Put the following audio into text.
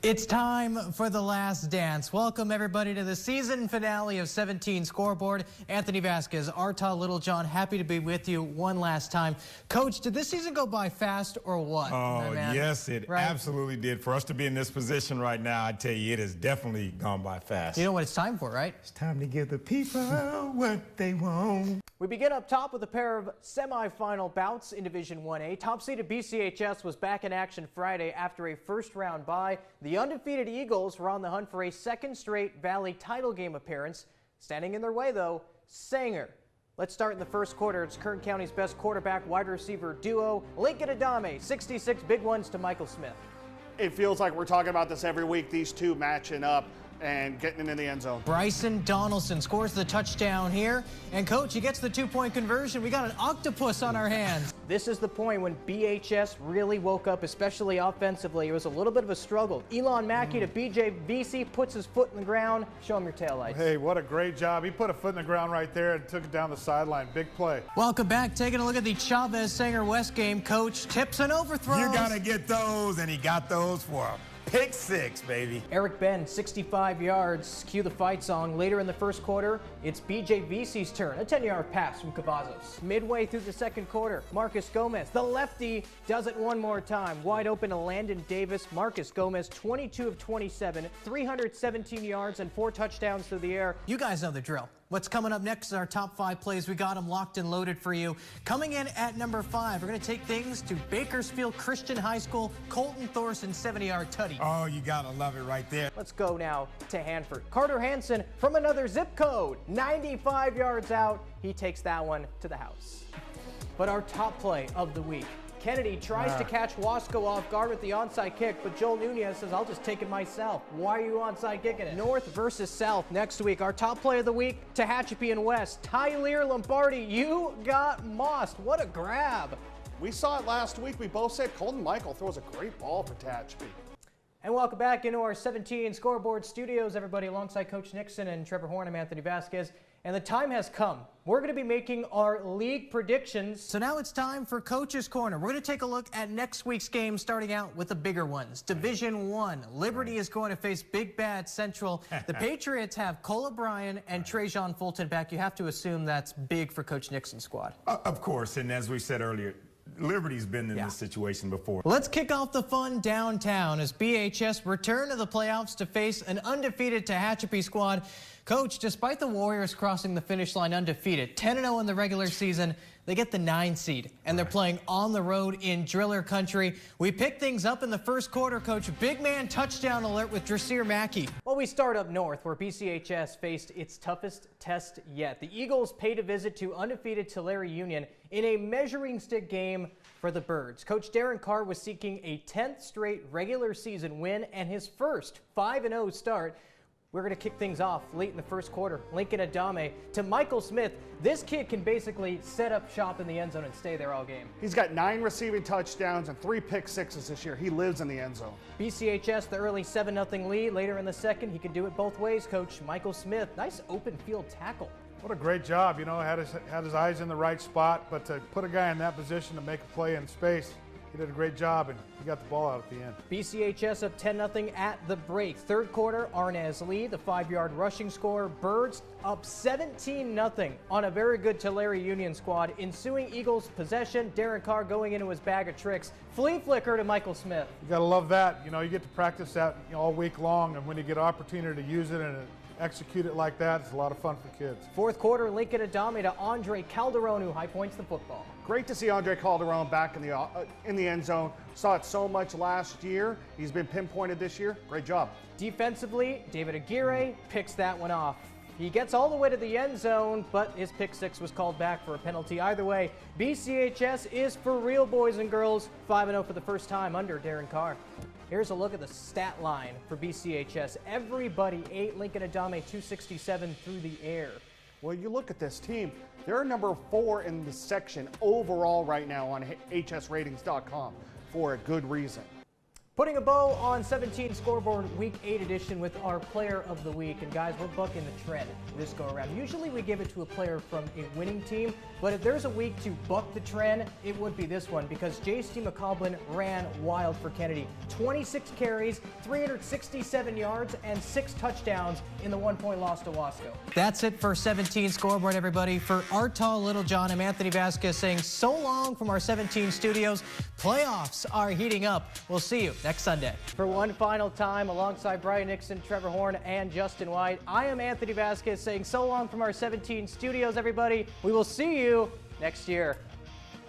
It's time for the last dance. Welcome everybody to the season finale of 17 Scoreboard. Anthony Vasquez, Arta Littlejohn, happy to be with you one last time. Coach, did this season go by fast or what? Oh, yes, it absolutely did. For us to be in this position right now, I tell you, it has definitely gone by fast. You know what it's time for, right? It's time to give the people what they want. We begin up top with a pair of semifinal bouts in Division 1A. Top-seeded BCHS was back in action Friday after a first-round bye. The undefeated Eagles were on the hunt for a second straight Valley title game appearance. Standing in their way, though, Sanger. Let's start in the first quarter. It's Kern County's best quarterback wide receiver duo, Lincoln Adame, 66 big ones to Michael Smith. It feels like we're talking about this every week, these two matching up and getting into the end zone. Bryson Donaldson scores the touchdown here. And Coach, he gets the two-point conversion. We got an octopus on our hands. This is the point when BHS really woke up, especially offensively. It was a little bit of a struggle. Elon Mackey to BJ VC puts his foot in the ground. Show him your taillights. Hey, what a great job. He put a foot in the ground right there and took it down the sideline. Big play. Welcome back. Taking a look at the Chavez Sanger West game. Coach, tips and overthrows. You got to get those, and he got those for him. Pick six, baby. Eric Ben, 65 yards. Cue the fight song. Later in the first quarter, it's BJ VC's turn. A 10-yard pass from Cavazos. Midway through the second quarter, Marcus Gomez, the lefty, does it one more time. Wide open to Landon Davis. Marcus Gomez, 22 of 27, 317 yards and 4 touchdowns through the air. You guys know the drill. What's coming up next is our top 5 plays. We got them locked and loaded for you. Coming in at number 5, we're going to take things to Bakersfield Christian High School. Colton Thorson, 70-yard tutty. Oh, you got to love it right there. Let's go now to Hanford. Carter Hansen from another zip code, 95 yards out. He takes that one to the house. But our top play of the week. Kennedy tries to catch Wasco off guard with the onside kick, but Joel Nunez says, I'll just take it myself. Why are you onside kicking it? North versus South next week. Our top play of the week, Tehachapi and West. Tyler Lombardi, you got mossed. What a grab. We saw it last week. We both said Colton Michael throws a great ball for Tehachapi. And welcome back into our 17 Scoreboard studios, everybody, alongside Coach Nixon and Trevor Horn. I'm Anthony Vasquez. And the time has come. We're going to be making our league predictions. So now it's time for Coach's Corner. We're going to take a look at next week's game, starting out with the bigger ones. Division 1, Liberty is going to face Big Bad Central. The Patriots have Cole O'Brien and Trajan Fulton back. You have to assume that's big for Coach Nixon's squad. Of course, and as we said earlier, Liberty's been in this situation before. Let's kick off the fun downtown as BHS return to the playoffs to face an undefeated Tehachapi squad. Coach, despite the Warriors crossing the finish line undefeated, 10-0 in the regular season, they get the 9 seed, and they're playing on the road in Driller country. We pick things up in the first quarter, Coach. Big man touchdown alert with Drasir Mackey. Well, we start up north, where BCHS faced its toughest test yet. The Eagles paid a visit to undefeated Tulare Union in a measuring stick game for the Birds. Coach Darren Carr was seeking a 10th straight regular season win and his first 5-0 start. We're going to kick things off late in the first quarter. Lincoln Adame to Michael Smith. This kid can basically set up shop in the end zone and stay there all game. He's got 9 receiving touchdowns and 3 pick sixes this year. He lives in the end zone. BCHS, the early 7-0 lead. Later in the second, he can do it both ways, Coach. Michael Smith, nice open field tackle. What a great job. You know, had his eyes in the right spot, but to put a guy in that position to make a play in space, he did a great job, and he got the ball out at the end. BCHS up 10-0 at the break. Third quarter, Arnaz Lee, the 5-yard rushing score. Birds up 17-0 on a very good Tulare Union squad. Ensuing Eagles possession, Darren Carr going into his bag of tricks. Flea flicker to Michael Smith. You got to love that. You know, you get to practice that all week long, and when you get an opportunity to use it and execute it like that, it's a lot of fun for kids. Fourth quarter, Lincoln Adame to Andre Calderon, who high points the football. Great to see Andre Calderon back in the end zone. Saw it so much last year. He's been pinpointed this year. Great job. Defensively, David Aguirre picks that one off. He gets all the way to the end zone, but his pick six was called back for a penalty. Either way, BCHS is for real, boys and girls. 5-0 for the first time under Darren Carr. Here's a look at the stat line for BCHS. Everybody 8, Lincoln Adame 267 through the air. Well, you look at this team, they're number 4 in the section overall right now on hsratings.com for a good reason. Putting a bow on 17 Scoreboard Week 8 edition with our Player of the Week. And guys, we're bucking the trend this go around. Usually we give it to a player from a winning team, but if there's a week to buck the trend, it would be this one because J.C. McCoblin ran wild for Kennedy. 26 carries, 367 yards, and 6 touchdowns in the 1-point loss to Wasco. That's it for 17 Scoreboard, everybody. For our tall Littlejohn, I'm Anthony Vasquez saying so long from our 17 studios. Playoffs are heating up. We'll see you next Sunday. For one final time, alongside Brian Nixon, Trevor Horn, and Justin White, I am Anthony Vasquez saying so long from our 17 studios, everybody. We will see you next year.